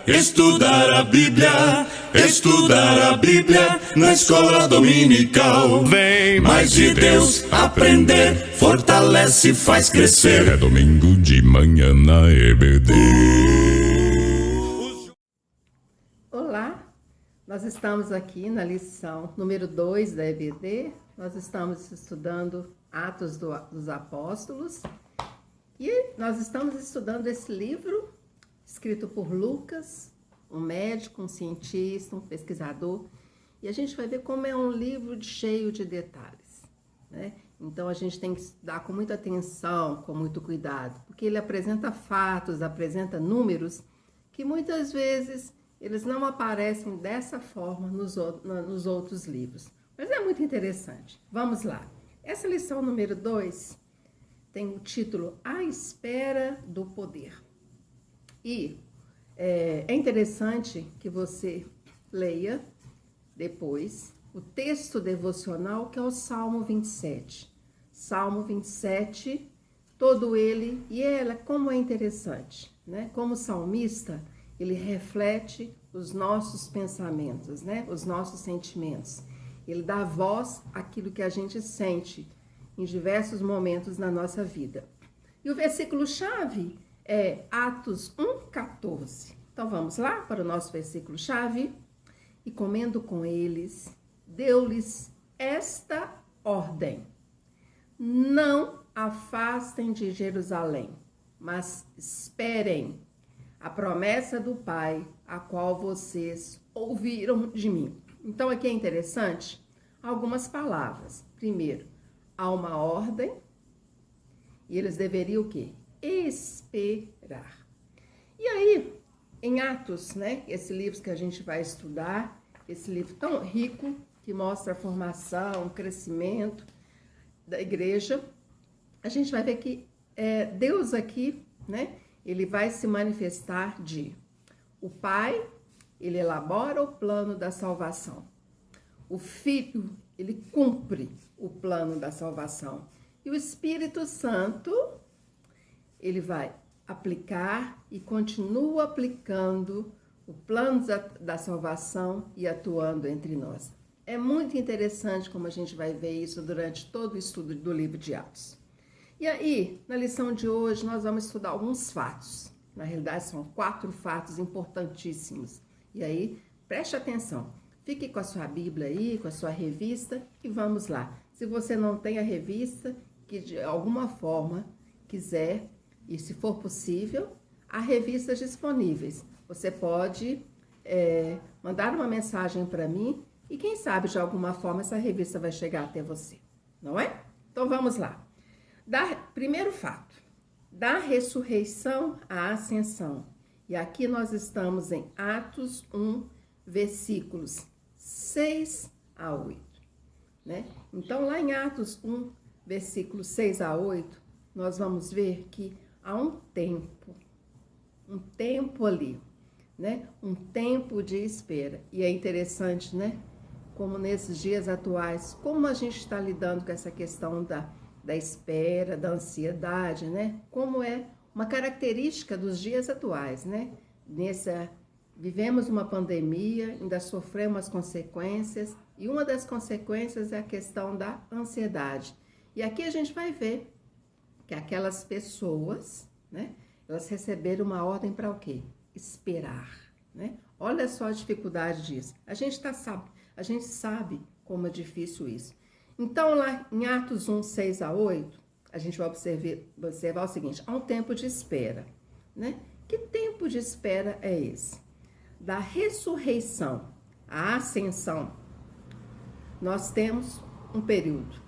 Estudar a Bíblia na escola dominical. Vem mais de Deus aprender, fortalece e faz crescer. É domingo de manhã na EBD. Olá, nós estamos aqui na lição número 2 da EBD. Nós estamos estudando Atos dos Apóstolos e nós estamos estudando esse livro escrito por Lucas, um médico, um cientista, um pesquisador, e a gente vai ver como é um livro cheio de detalhes, né? Então a gente tem que estudar com muita atenção, com muito cuidado, porque ele apresenta fatos, apresenta números que muitas vezes eles não aparecem dessa forma nos outros livros. Mas é muito interessante. Vamos lá. Essa lição número 2 tem o título A Espera do Poder. E é interessante que você leia depois o texto devocional, que é o Salmo 27. Salmo 27, todo ele, e ela, como é interessante, né? Como salmista, ele reflete os nossos pensamentos, né? Os nossos sentimentos. Ele dá voz àquilo que a gente sente em diversos momentos na nossa vida. E o versículo-chave é Atos 1,14. Então vamos lá para o nosso versículo-chave. E comendo com eles, deu-lhes esta ordem: não afastem de Jerusalém, mas esperem a promessa do Pai, a qual vocês ouviram de mim. Então aqui é interessante algumas palavras. Primeiro, há uma ordem e eles deveriam o quê? Esperar. E aí, em Atos, né, esse livro que a gente vai estudar, esse livro tão rico, que mostra a formação, o crescimento da igreja, a gente vai ver que Deus aqui, né, ele vai se manifestar de o Pai, ele elabora o plano da salvação. O Filho, ele cumpre o plano da salvação. E o Espírito Santo, ele vai aplicar e continua aplicando o plano da salvação e atuando entre nós. É muito interessante como a gente vai ver isso durante todo o estudo do livro de Atos. E aí, na lição de hoje, nós vamos estudar alguns fatos. Na realidade, são 4 fatos importantíssimos. E aí, preste atenção. Fique com a sua Bíblia aí, com a sua revista e vamos lá. Se você não tem a revista, que de alguma forma quiser, e se for possível, há revistas disponíveis. Você pode mandar uma mensagem para mim e quem sabe de alguma forma essa revista vai chegar até você, não é? Então vamos lá. Primeiro fato, da ressurreição à ascensão. E aqui nós estamos em Atos 1, versículos 6 a 8. Né? Então lá em Atos 1, versículos 6 a 8, nós vamos ver que há um tempo ali, né? Um tempo de espera. E é interessante, né? Como nesses dias atuais, como a gente está lidando com essa questão da espera, da ansiedade, né? Como é uma característica dos dias atuais, né? Vivemos uma pandemia, ainda sofremos as consequências, e uma das consequências é a questão da ansiedade. E aqui a gente vai ver que aquelas pessoas, né, elas receberam uma ordem para o quê? Esperar, né? Olha só a dificuldade disso. A gente sabe como é difícil isso. Então, lá em Atos 1, 6 a 8, a gente vai observar o seguinte: há um tempo de espera, né? Que tempo de espera é esse? Da ressurreição à ascensão, nós temos um período.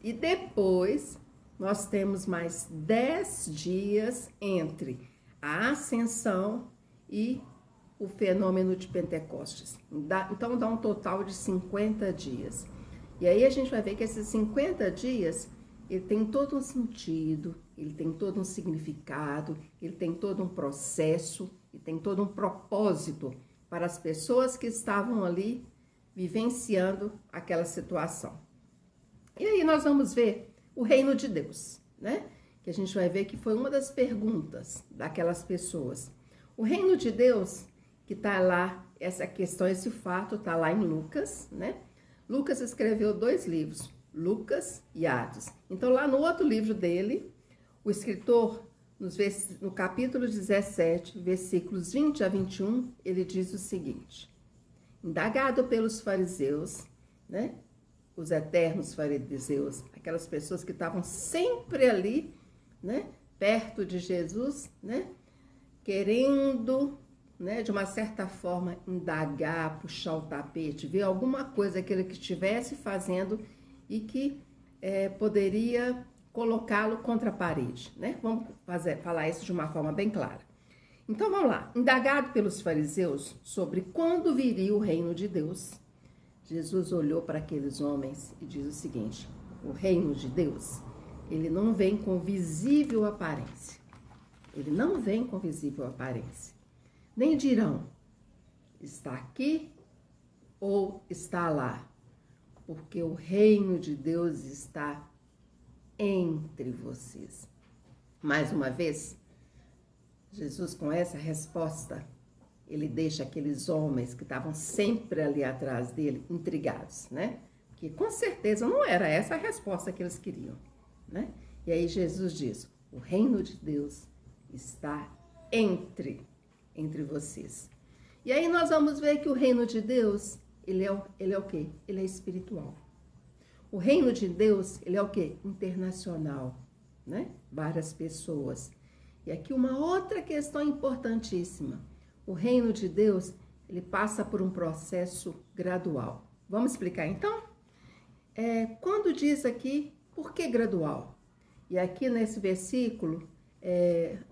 E depois, nós temos mais 10 dias entre a ascensão e o fenômeno de Pentecostes. Então, dá um total de 50 dias. E aí a gente vai ver que esses 50 dias, ele tem todo um sentido, ele tem todo um significado, ele tem todo um processo, e tem todo um propósito para as pessoas que estavam ali vivenciando aquela situação. E aí nós vamos ver o reino de Deus, né? Que a gente vai ver que foi uma das perguntas daquelas pessoas. O reino de Deus, que está lá, essa questão, esse fato está lá em Lucas, né? Lucas escreveu 2 livros, Lucas e Atos. Então, lá no outro livro dele, o escritor, no capítulo 17, versículos 20 a 21, ele diz o seguinte: indagado pelos fariseus, né? Os eternos fariseus, aquelas pessoas que estavam sempre ali, né? Perto de Jesus, né? Querendo, né, de uma certa forma, indagar, puxar o tapete, ver alguma coisa que ele estivesse fazendo e que poderia colocá-lo contra a parede, né? Vamos falar isso de uma forma bem clara. Então, vamos lá. Indagado pelos fariseus sobre quando viria o reino de Deus, Jesus olhou para aqueles homens e diz o seguinte: o reino de Deus, ele não vem com visível aparência. Ele não vem com visível aparência. Nem dirão, está aqui ou está lá, porque o reino de Deus está entre vocês. Mais uma vez, Jesus, com essa resposta, ele deixa aqueles homens que estavam sempre ali atrás dele intrigados, né? Que com certeza não era essa a resposta que eles queriam, né? E aí Jesus diz: o reino de Deus está entre vocês. E aí nós vamos ver que o reino de Deus, ele é o quê? Ele é espiritual. O reino de Deus, ele é o quê? Internacional, né? Várias pessoas. E aqui uma outra questão importantíssima. O reino de Deus, ele passa por um processo gradual. Vamos explicar então? Quando diz aqui, por que gradual? E aqui nesse versículo,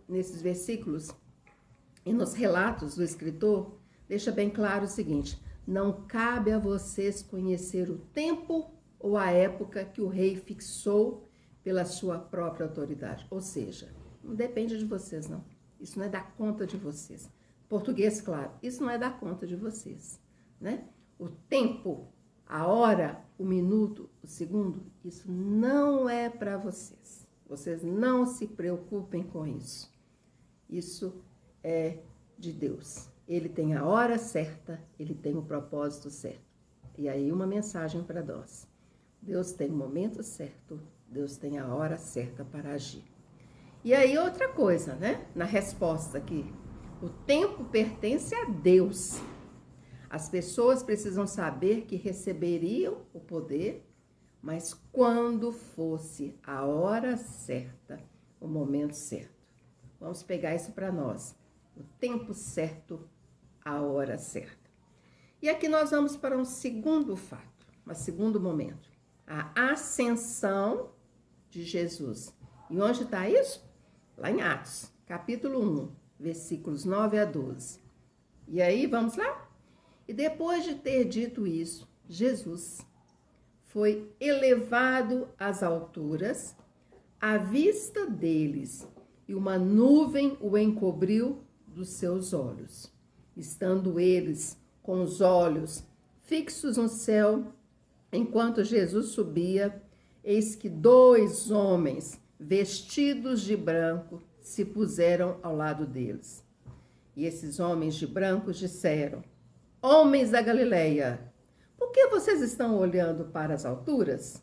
nesses versículos e nos relatos do escritor, deixa bem claro o seguinte: não cabe a vocês conhecer o tempo ou a época que o rei fixou pela sua própria autoridade. Ou seja, não depende de vocês, não. Isso não é da conta de vocês. Português, claro, isso não é da conta de vocês, né? O tempo, a hora, o minuto, o segundo, isso não é para vocês. Vocês não se preocupem com isso. Isso é de Deus. Ele tem a hora certa, ele tem o propósito certo. E aí uma mensagem para nós. Deus tem o momento certo, Deus tem a hora certa para agir. E aí outra coisa, né? Na resposta aqui, o tempo pertence a Deus. As pessoas precisam saber que receberiam o poder, mas quando fosse a hora certa, o momento certo. Vamos pegar isso para nós. O tempo certo, a hora certa. E aqui nós vamos para um segundo fato, um segundo momento. A ascensão de Jesus. E onde está isso? Lá em Atos, capítulo 1, versículos 9 a 12. E aí, vamos lá? E depois de ter dito isso, Jesus foi elevado às alturas, à vista deles, e uma nuvem o encobriu dos seus olhos. Estando eles com os olhos fixos no céu, enquanto Jesus subia, eis que 2 homens vestidos de branco se puseram ao lado deles. E esses homens de branco disseram: homens da Galileia, por que vocês estão olhando para as alturas?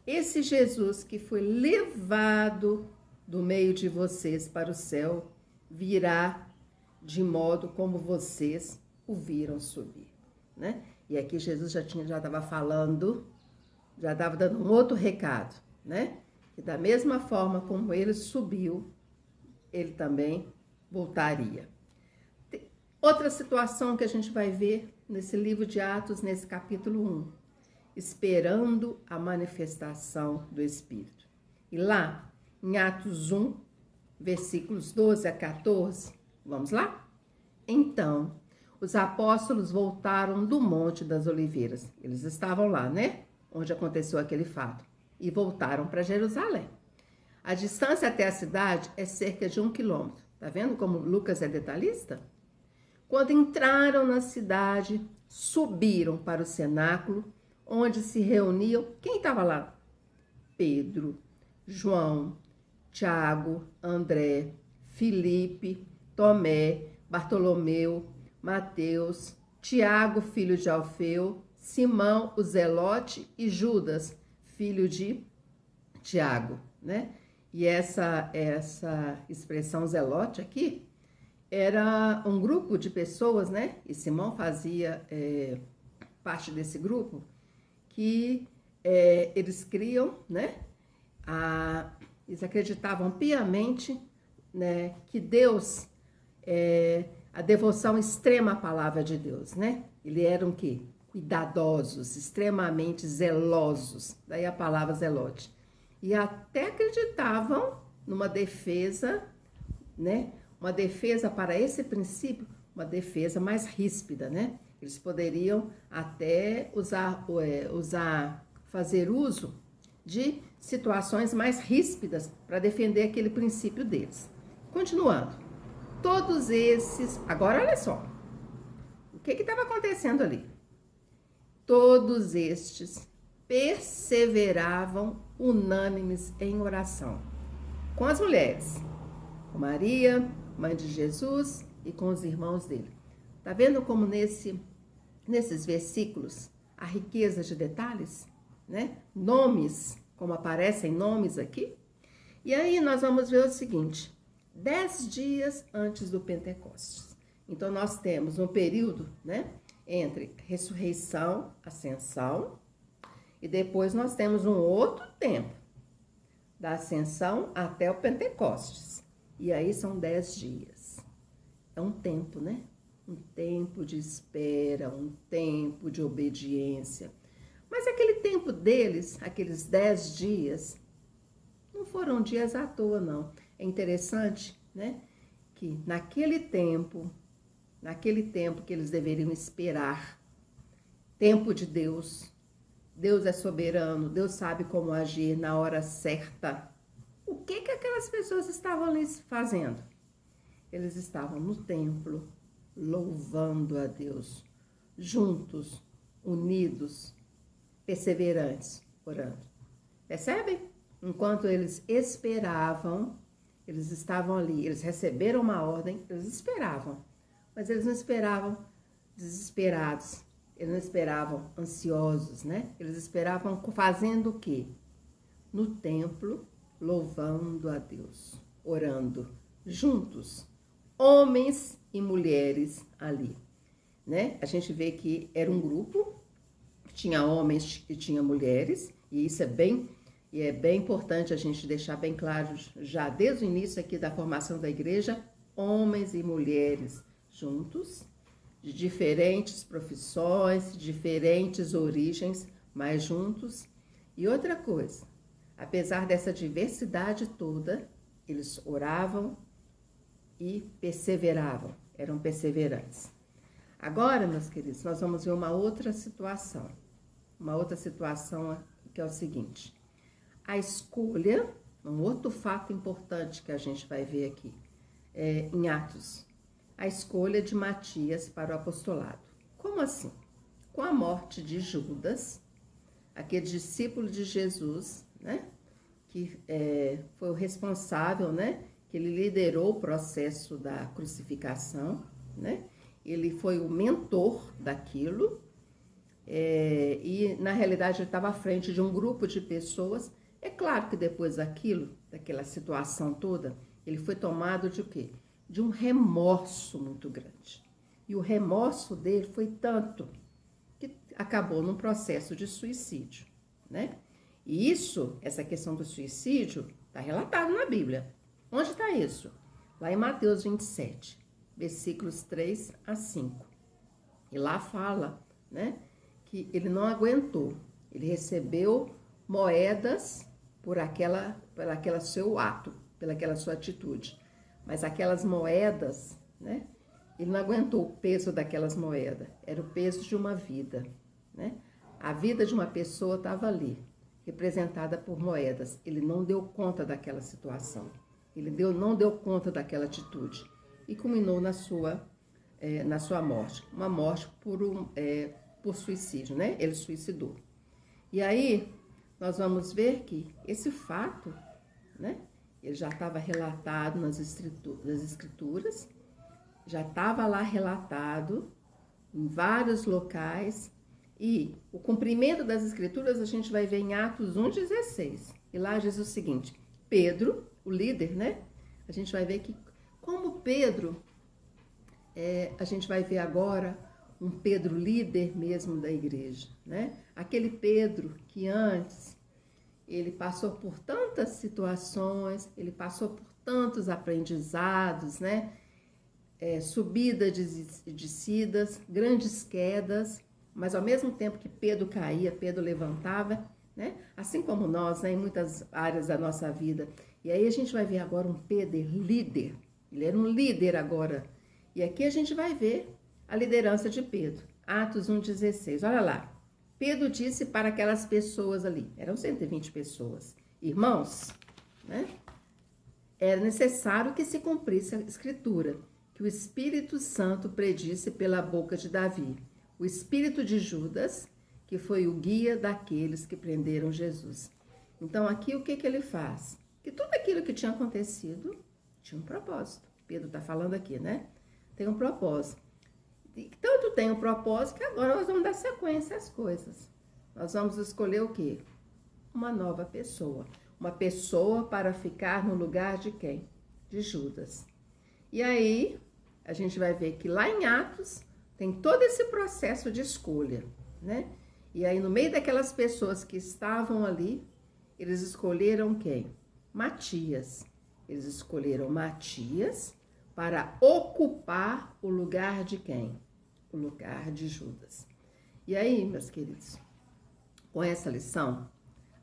Esse Jesus que foi levado do meio de vocês para o céu, virá de modo como vocês o viram subir, né? E aqui Jesus já estava falando, já estava dando um outro recado, né? Que da mesma forma como ele subiu, ele também voltaria. Outra situação que a gente vai ver nesse livro de Atos, nesse capítulo 1, esperando a manifestação do Espírito. E lá, em Atos 1, versículos 12 a 14, vamos lá? Então, os apóstolos voltaram do Monte das Oliveiras. Eles estavam lá, né? Onde aconteceu aquele fato. E voltaram para Jerusalém. A distância até a cidade é cerca de 1 quilômetro. Tá vendo como Lucas é detalhista? Quando entraram na cidade, subiram para o cenáculo, onde se reuniam. Quem estava lá? Pedro, João, Tiago, André, Filipe, Tomé, Bartolomeu, Mateus, Tiago, filho de Alfeu, Simão, o Zelote e Judas, filho de Tiago, né? E essa expressão Zelote aqui era um grupo de pessoas, né? E Simão fazia parte desse grupo, que eles criam, né? Eles acreditavam piamente, né, que Deus a devoção extrema à palavra de Deus, né? Eles eram o quê? Cuidadosos, extremamente zelosos, daí a palavra zelote. E até acreditavam numa defesa, né? Uma defesa para esse princípio, uma defesa mais ríspida, né? Eles poderiam até fazer uso de situações mais ríspidas para defender aquele princípio deles. Continuando. Todos esses... Agora, olha só. O que estava acontecendo ali? Todos estes perseveravam unânimes em oração. Com as mulheres. Com Maria, mãe de Jesus, e com os irmãos dele. Tá vendo como nesses versículos a riqueza de detalhes, né? Nomes, como aparecem nomes aqui. E aí nós vamos ver o seguinte: 10 dias antes do Pentecostes. Então nós temos um período, né, entre ressurreição, ascensão, e depois nós temos um outro tempo, da ascensão até o Pentecostes. E aí são 10 dias. É um tempo, né? Um tempo de espera, um tempo de obediência. Mas aquele tempo deles, aqueles 10 dias, não foram dias à toa, não. É interessante, né? Que naquele tempo que eles deveriam esperar, tempo de Deus, Deus é soberano, Deus sabe como agir na hora certa. O que aquelas pessoas estavam ali fazendo? Eles estavam no templo, louvando a Deus, juntos, unidos, perseverantes, orando. Percebem? Enquanto eles esperavam, eles estavam ali, eles receberam uma ordem, eles esperavam. Mas eles não esperavam desesperados, eles não esperavam ansiosos, né? Eles esperavam fazendo o quê? No templo, louvando a Deus, orando, juntos, homens e mulheres ali, né? A gente vê que era um grupo, tinha homens e tinha mulheres, e isso é bem importante a gente deixar bem claro já desde o início aqui da formação da igreja, homens e mulheres juntos, de diferentes profissões, diferentes origens, mas juntos. E outra coisa, apesar dessa diversidade toda, eles oravam e perseveravam, eram perseverantes. Agora, meus queridos, nós vamos ver uma outra situação que é o seguinte: a escolha, um outro fato importante que a gente vai ver aqui, em Atos, a escolha de Matias para o apostolado. Como assim? Com a morte de Judas, aquele discípulo de Jesus, né, que foi o responsável, né, que ele liderou o processo da crucificação, né, ele foi o mentor daquilo, e na realidade ele estava à frente de um grupo de pessoas. É claro que depois daquela situação toda, ele foi tomado de o quê? De um remorso muito grande. E o remorso dele foi tanto que acabou num processo de suicídio, né? E essa questão do suicídio, está relatado na Bíblia. Onde está isso? Lá em Mateus 27, versículos 3 a 5. E lá fala, né, que ele não aguentou. Ele recebeu moedas por aquela seu ato, pelaquela sua atitude. Mas aquelas moedas, né, ele não aguentou o peso daquelas moedas. Era o peso de uma vida, né? A vida de uma pessoa estava ali, representada por moedas. Ele não deu conta daquela situação. Ele não deu conta daquela atitude. E culminou na sua morte. Uma morte por suicídio, né? Ele suicidou. E aí, nós vamos ver que esse fato, né, ele já estava relatado nas escrituras, já estava lá relatado em vários locais, e o cumprimento das escrituras a gente vai ver em Atos 1,16. E lá diz o seguinte: Pedro, o líder, né? A gente vai ver que como Pedro, a gente vai ver agora um Pedro líder mesmo da igreja, né? Aquele Pedro que antes ele passou por tantas situações, ele passou por tantos aprendizados, né? Subidas e descidas, grandes quedas, mas ao mesmo tempo que Pedro caía, Pedro levantava, né? Assim como nós, né? Em muitas áreas da nossa vida. E aí a gente vai ver agora um Pedro líder, ele era um líder agora. E aqui a gente vai ver a liderança de Pedro, Atos 1,16, olha lá. Pedro disse para aquelas pessoas ali, eram 120 pessoas, irmãos, né? Era necessário que se cumprisse a escritura, que o Espírito Santo predisse pela boca de Davi, o espírito de Judas, que foi o guia daqueles que prenderam Jesus. Então aqui o que ele faz? Que tudo aquilo que tinha acontecido tinha um propósito. Pedro está falando aqui, né? Tem um propósito. E tanto tem um propósito que agora nós vamos dar sequência às coisas. Nós vamos escolher o quê? Uma nova pessoa. Uma pessoa para ficar no lugar de quem? De Judas. E aí, a gente vai ver que lá em Atos tem todo esse processo de escolha, né? E aí, no meio daquelas pessoas que estavam ali, eles escolheram quem? Matias. Eles escolheram Matias para ocupar o lugar de quem? O lugar de Judas. E aí, meus queridos, com essa lição,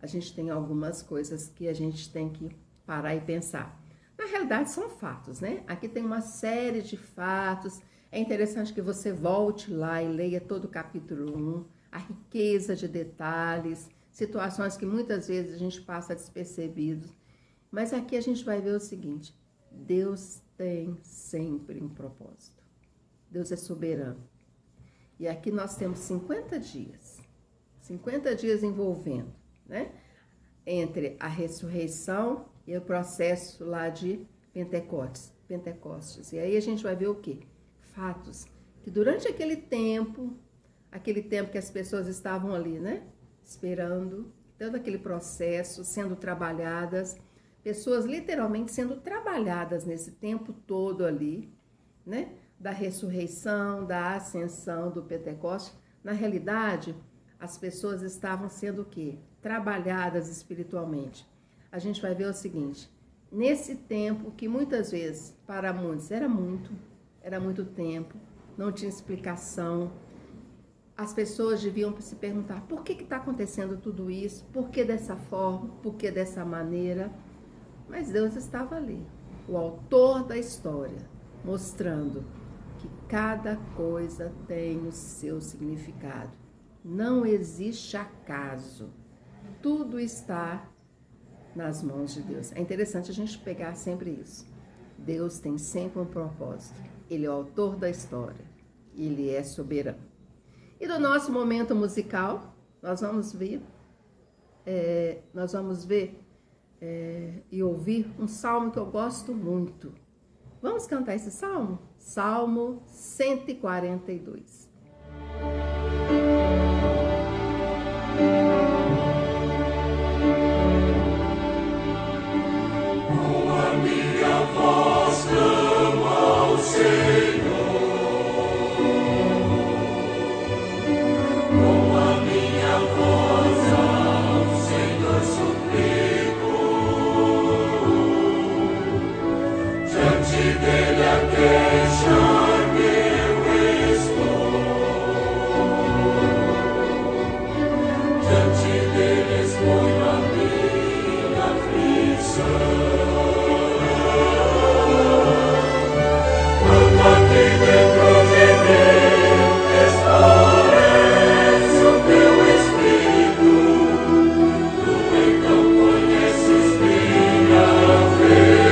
a gente tem algumas coisas que a gente tem que parar e pensar. Na realidade, são fatos, né? Aqui tem uma série de fatos. É interessante que você volte lá e leia todo o capítulo 1, a riqueza de detalhes, situações que muitas vezes a gente passa despercebido. Mas aqui a gente vai ver o seguinte: Deus tem sempre um propósito. Deus é soberano. E aqui nós temos 50 dias envolvendo, né? Entre a ressurreição e o processo lá de Pentecostes. E aí a gente vai ver o quê? Fatos que durante aquele tempo que as pessoas estavam ali, né? Esperando, todo aquele processo sendo trabalhadas, pessoas literalmente sendo trabalhadas nesse tempo todo ali, né? Da ressurreição, da ascensão, do Pentecostes. Na realidade, as pessoas estavam sendo o quê? Trabalhadas espiritualmente. A gente vai ver o seguinte: nesse tempo que muitas vezes para muitos era muito tempo, não tinha explicação, as pessoas deviam se perguntar: por que está acontecendo tudo isso? Por que dessa forma? Por que dessa maneira? Mas Deus estava ali, o autor da história, mostrando que cada coisa tem o seu significado. Não existe acaso. Tudo está nas mãos de Deus. É interessante a gente pegar sempre isso. Deus tem sempre um propósito. Ele é o autor da história. Ele é soberano. E do nosso momento musical, nós vamos ver e ouvir um salmo que eu gosto muito. Vamos cantar esse salmo? Salmo 142. Conheces minha vereda.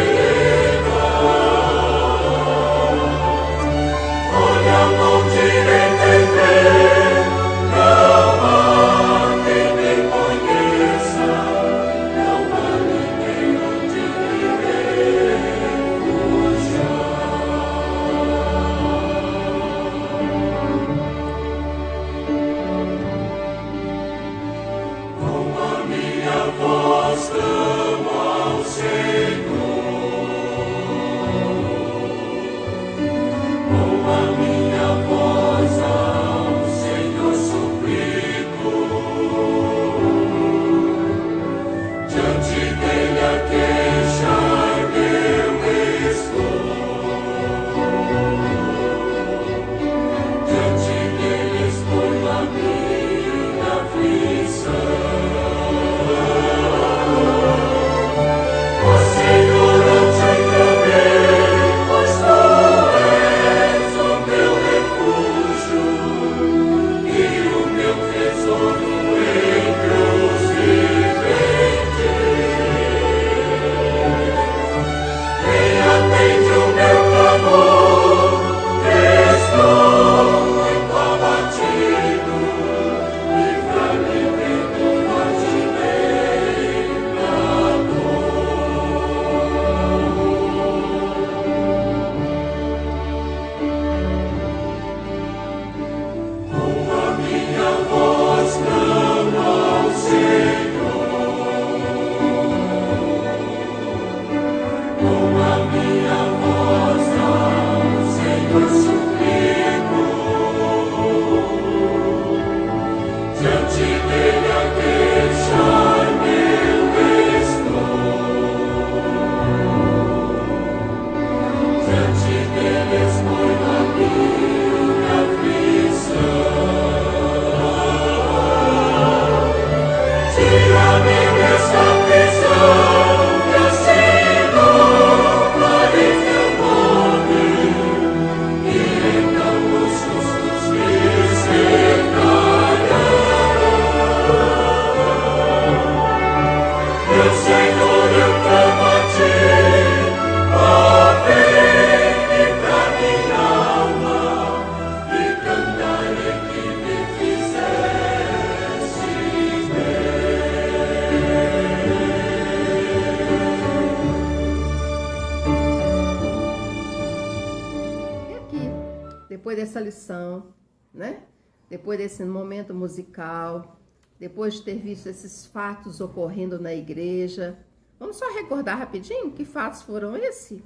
depois dessa lição, né? Depois desse momento musical, depois de ter visto esses fatos ocorrendo na igreja, vamos só recordar rapidinho que fatos foram esses?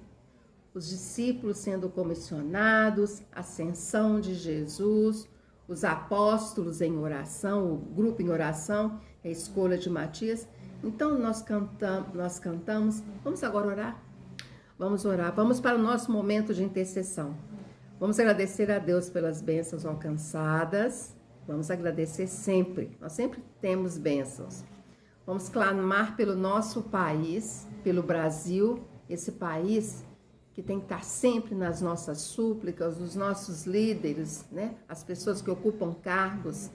Os discípulos sendo comissionados, a ascensão de Jesus, os apóstolos em oração, o grupo em oração, a escolha de Matias. Então nós cantamos. Vamos agora orar? Vamos orar. Vamos para o nosso momento de intercessão. Vamos agradecer a Deus pelas bênçãos alcançadas. Vamos agradecer sempre. Nós sempre temos bênçãos. Vamos clamar pelo nosso país, pelo Brasil, esse país que tem que estar sempre nas nossas súplicas, os nossos líderes, né? As pessoas que ocupam cargos.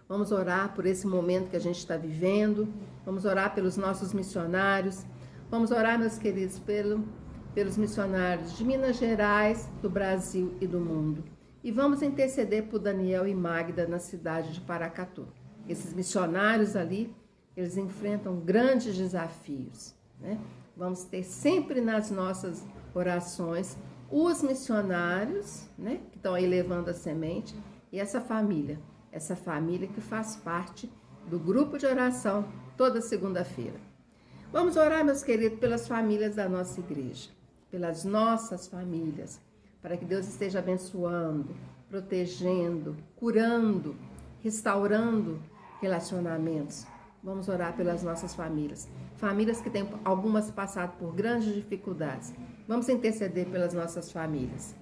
Vamos orar por esse momento que a gente está vivendo. Vamos orar pelos nossos missionários. Vamos orar, meus queridos, pelos missionários de Minas Gerais, do Brasil e do mundo. E vamos interceder por Daniel e Magda na cidade de Paracatu. Esses missionários ali, eles enfrentam grandes desafios, né? Vamos ter sempre nas nossas orações os missionários, né, que estão aí levando a semente, e essa família que faz parte do grupo de oração toda segunda-feira. Vamos orar, meus queridos, pelas famílias da nossa igreja, pelas nossas famílias, para que Deus esteja abençoando, protegendo, curando, restaurando relacionamentos. Vamos orar pelas nossas famílias, famílias que têm algumas passado por grandes dificuldades. Vamos interceder pelas nossas famílias.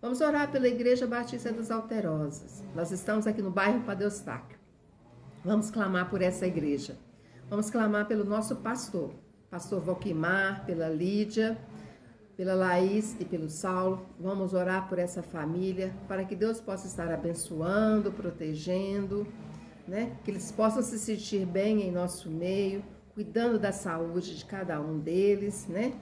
Vamos orar pela Igreja Batista das Alterosas. Nós estamos aqui no bairro Padre Eustáquio. Vamos clamar por essa igreja. Vamos clamar pelo nosso pastor Valquimar, pela Lídia, pela Laís e pelo Saulo. Vamos orar por essa família, para que Deus possa estar abençoando, protegendo, né? Que eles possam se sentir bem em nosso meio, cuidando da saúde de cada um deles, né?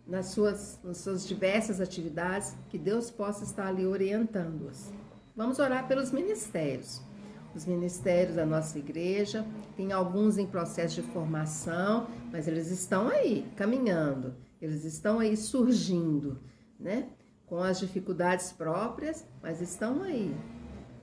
Nas suas diversas atividades, que Deus possa estar ali orientando-os. Vamos orar pelos ministérios. Os ministérios da nossa igreja, tem alguns em processo de formação, mas eles estão aí, caminhando, eles estão aí surgindo, né? Com as dificuldades próprias, mas estão aí,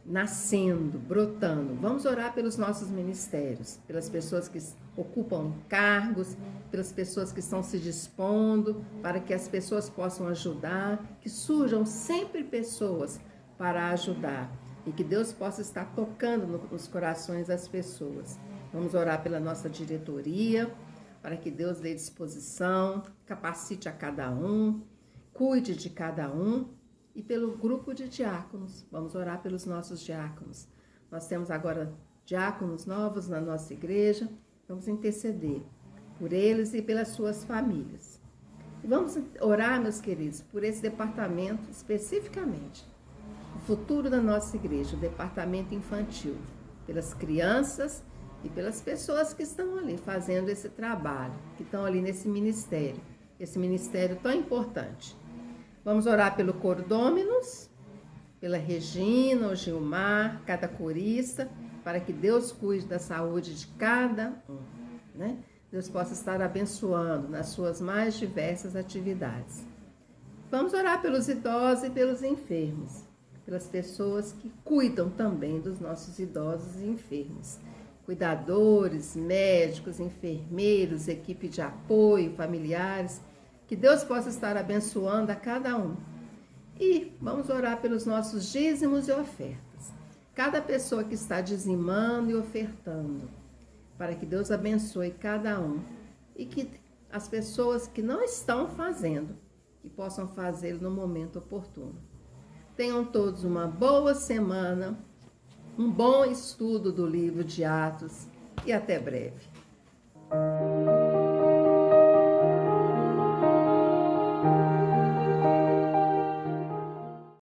nascendo, brotando. Vamos orar pelos nossos ministérios, pelas pessoas que ocupam cargos, pelas pessoas que estão se dispondo, para que as pessoas possam ajudar, que surjam sempre pessoas para ajudar e que Deus possa estar tocando nos corações das pessoas. Vamos orar pela nossa diretoria, para que Deus dê disposição, capacite a cada um, cuide de cada um, e pelo grupo de diáconos. Vamos orar pelos nossos diáconos. Nós temos agora diáconos novos na nossa igreja. Vamos interceder por eles e pelas suas famílias. E vamos orar, meus queridos, por esse departamento especificamente. O futuro da nossa igreja, o departamento infantil. Pelas crianças e pelas pessoas que estão ali fazendo esse trabalho, que estão ali nesse ministério. Esse ministério tão importante. Vamos orar pelo Cordôminos, pela Regina, o Gilmar, cada corista, para que Deus cuide da saúde de cada um, né? Deus possa estar abençoando nas suas mais diversas atividades. Vamos orar pelos idosos e pelos enfermos, pelas pessoas que cuidam também dos nossos idosos e enfermos. Cuidadores, médicos, enfermeiros, equipe de apoio, familiares. Que Deus possa estar abençoando a cada um. E vamos orar pelos nossos dízimos e ofertas. Cada pessoa que está dizimando e ofertando, para que Deus abençoe cada um. E que as pessoas que não estão fazendo, que possam fazê-lo no momento oportuno. Tenham todos uma boa semana, um bom estudo do livro de Atos e até breve.